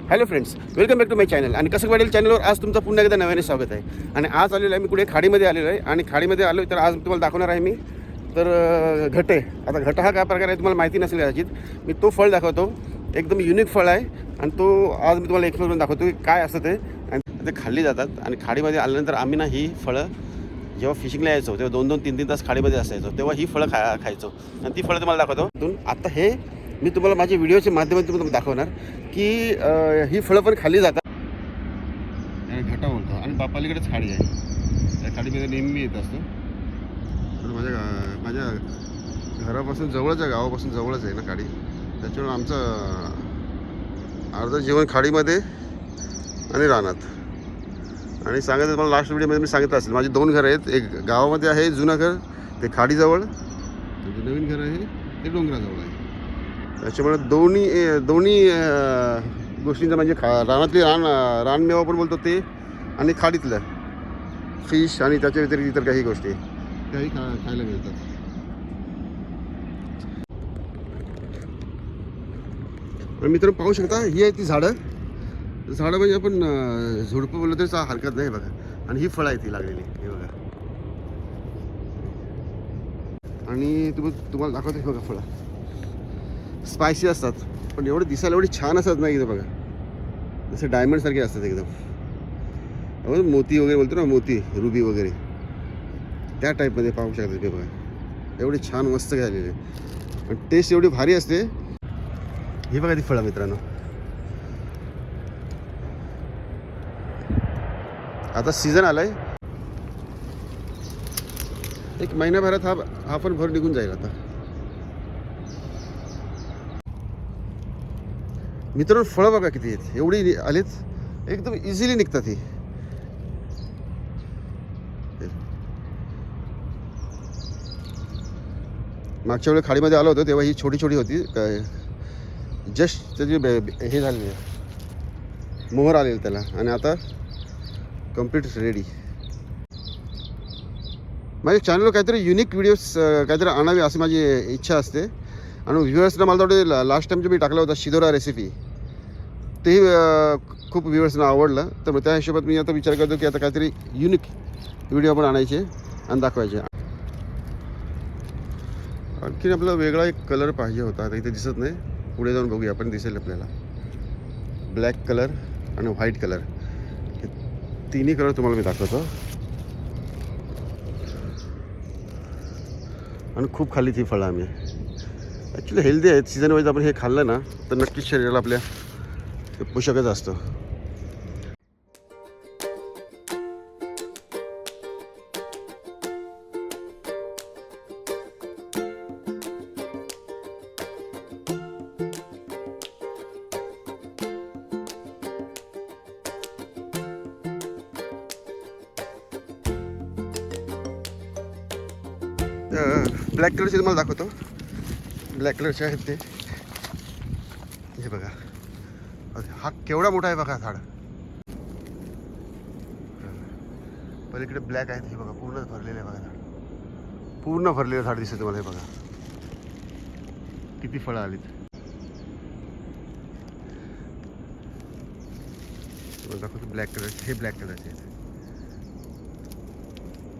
Hello friends, welcome back to my channel. आणि कसं वाटेल चॅनलवर आज तुमचं पुन्हा एकदा नव्याने स्वागत आहे. आणि आज आलेलो आहे मी कुठे खाडीमध्ये आलेलो आहे. आणि खाडीमध्ये आलो तर आज तुम्हाला दाखवणार आहे मी तर घटे. आता घटा हा काय प्रकार आहे तुम्हाला माहिती नसेल कदाचित. मी तो फळ दाखवतो, एकदम युनिक फळ आहे. आणि तो आज मी तुम्हाला एक्सप्लोर करून दाखवतो की काय असतं ते. आणि ते खाल्ली जातात. आणि खाडीमध्ये आल्यानंतर आम्ही ना ही फळं जेव्हा फिशिंगला यायचो तेव्हा 2-2, 3-3 तास खाडीमध्ये असायचो, तेव्हा ही फळं खायचो. आणि ती फळं तुम्हाला दाखवतो. आता हे मी तुम्हाला माझ्या व्हिडिओच्या माध्यमातून तुम्हाला दाखवणार की ही फळं पण खाल्ली जातात. आणि घटा बोलतो. आणि बापालीकडेच खाडी आहे. त्या खाडीमध्ये नेहमी येत असतो. पण माझ्या घरापासून जवळच आहे, गावापासून जवळच आहे ना खाडी. त्याच्यामुळे आमचं अर्धं जीवन खाडीमध्ये आणि रानात. आणि सांगायचं मला लास्ट व्हिडिओमध्ये मी सांगितलं असेल माझी 2 घरं आहेत. एक गावामध्ये आहे जुनं घर, ते खाडीजवळ. जे नवीन घर आहे ते डोंगराजवळ आहे. त्याच्यामुळे दोन्ही गोष्टींचा म्हणजे रानातली रानमेवा पण बोलतो ते, आणि खाडीतलं फिश, आणि त्याच्या व्यतिरिक्त इतर काही गोष्टी काही खायला मिळतात. मित्रांनो पाहू शकता, ही आहे ती झाडं म्हणजे आपण झुडपं बोललो तरी हरकत नाही बघा. आणि ही फळं आहे ती लागलेली, हे बघा. आणि तुम्हाला दाखवतो, हे बघा फळं स्पायसी असतात, पण एवढे दिसायला एवढी छान असतात ना एकदम बघा. जसे डायमंडसारखे असतात एकदम. मोती वगैरे बोलतो ना, मोती रुबी वगैरे त्या टाईपमध्ये पाहू शकता ते बघा. एवढी छान मस्त झालेली आणि टेस्ट एवढी भारी असते. ही बघा ती फळं मित्रांनो. आता सीझन आलाय, एक महिन्याभरात हा पण भर निघून जाईल आता. मित्रांनो फळं बघा किती आहेत, एवढी आलीत, एकदम इझिली निघतात ही. मागच्या वेळी खाडीमध्ये आलो होतो तेव्हा ही छोटी छोटी होती. जस्ट त्याची हे झालेली आहे, मोहर आलेली त्याला. आणि आता कम्प्लीट रेडी. माझ्या चॅनलवर काहीतरी युनिक व्हिडिओज काहीतरी आणावे अशी माझी इच्छा असते. आणि व्ह्युअर्सना मला वाटतं लास्ट टाइम जो मी टाकला होता शिदोरा रेसिपी, तेही खूप व्ह्युअर्सना आवडलं. तर मग त्या हिशोबात मी आता विचार करतो की आता काहीतरी युनिक व्हिडिओ आपण आणायचे आणि दाखवायचे. आणखीन आपला वेगळा एक कलर पाहिजे होता, आता इथे दिसत नाही, पुढे जाऊन बघूया आपण, दिसेल आपल्याला. ब्लॅक कलर आणि व्हाईट कलर, हे तिन्ही कलर तुम्हाला मी दाखवतो. आणि खूप खाल्ली ती फळं आम्ही. ॲक्च्युली हेल्दी आहेत. सीझन वाईज आपण हे खाल्लं ना तर नक्कीच शरीराला आपल्या ते पोषकच असतं. ब्लॅक कलरचे तुम्हाला दाखवतो. ब्लॅक कलरचे आहेत ते, हे बघा. हा केवढा मोठा आहे बघा झाड. पलीकडे ब्लॅक आहेत, हे बघा पूर्ण भरलेलं आहे बघा झाड. पूर्ण भरलेलं झाड दिसतं तुम्हाला, हे बघा किती फळं आलीत. दाखवतो ब्लॅक कलरचे, हे ब्लॅक कलरचे आहेत.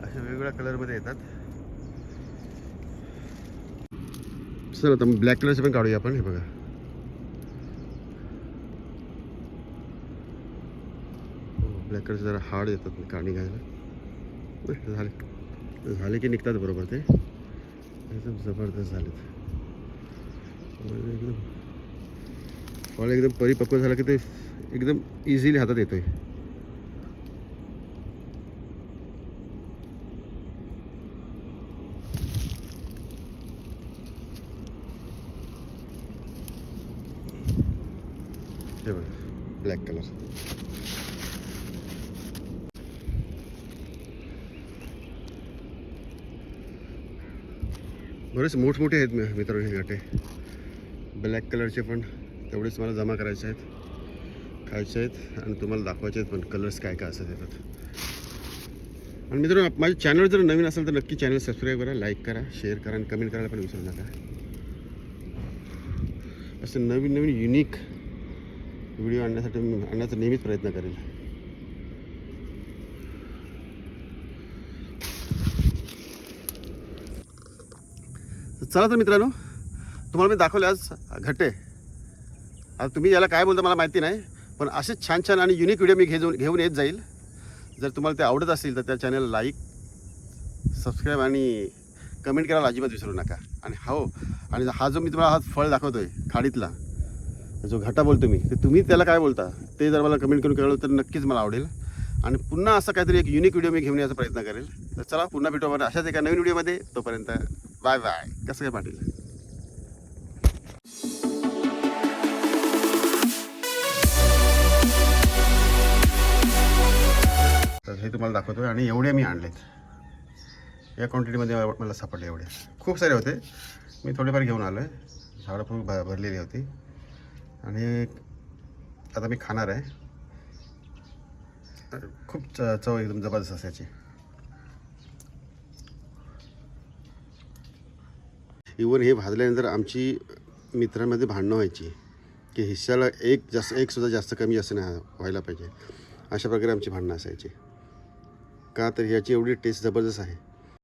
अशा वेगवेगळ्या कलरमध्ये येतात. सर आता ब्लॅक कलरचे पण काढूया आपण, हे बघा. ब्लॅक कलरचे जरा हार्ड येतात काढणी घ्यायला. झाले की निघतात बरोबर ते, एकदम जबरदस्त झालेत. एकदम फळ एकदम परिपक्व झालं की ते एकदम इझिली हातात येतोय. हे बघा ब्लॅक कलर. बरेच मोठमोठे आहेत मित्रांनो हे गटे. ब्लॅक कलरचे पण तेवढेच मला जमा करायचे आहेत, खायचे आहेत आणि तुम्हाला दाखवायचे आहेत पण कलर्स काय काय असतात येतात. आणि मित्रांनो माझ्या चॅनल जर नवीन असेल तर नक्की चॅनल सबस्क्राईब करा, लाईक करा, शेअर करा आणि कमेंट करायला पण विसरू नका. असं नवीन युनिक व्हिडिओ आणण्यासाठी मी आणण्याचा नेहमीच प्रयत्न करेल. चला तर मित्रांनो, तुम्हाला मी दाखवले आज घट्टे. आता तुम्ही याला काय बोलता मला माहिती नाही, पण असेच छान छान आणि युनिक व्हिडिओ मी घेऊन येत जाईल. जर तुम्हाला ते आवडत असतील तर त्या चॅनलला लाईक, सबस्क्राईब आणि कमेंट करायला अजिबात विसरू नका. आणि हो, आणि हा जो मी तुम्हाला हा फळ दाखवतो आहे खाडीतला, जो घटा बोलतो मी, ते तुम्ही त्याला काय बोलता ते जर मला कमेंट करून कळवलं तर नक्कीच मला आवडेल. आणि पुन्हा असं काहीतरी एक युनिक व्हिडिओ मी घेऊन यायचा प्रयत्न करेल. तर चला पुन्हा भेटू आपण अशाच एका नवीन व्हिडिओमध्ये. तोपर्यंत बाय बाय. कसं काय पाटील. तर हे तुम्हाला दाखवतो आहे. आणि एवढे मी आणलेत, या क्वांटिटीमध्ये मला सापडले. एवढे खूप सारे होते, मी थोडेफार घेऊन आलो आहे. झाडं खूप भरलेली होती. आणि आता मी खाणार आहे. खूप चव एकदम जबरदस्त असायची. इवन हे भाजल्यानंतर आमची मित्रांमध्ये भांडणं व्हायची की हिस्साला एक सुद्धा जास्त कमी जास्त नाही व्हायला पाहिजे. अशा प्रकारे आमची भांडणं असायची. का तर ह्याची एवढी टेस्ट जबरदस्त आहे.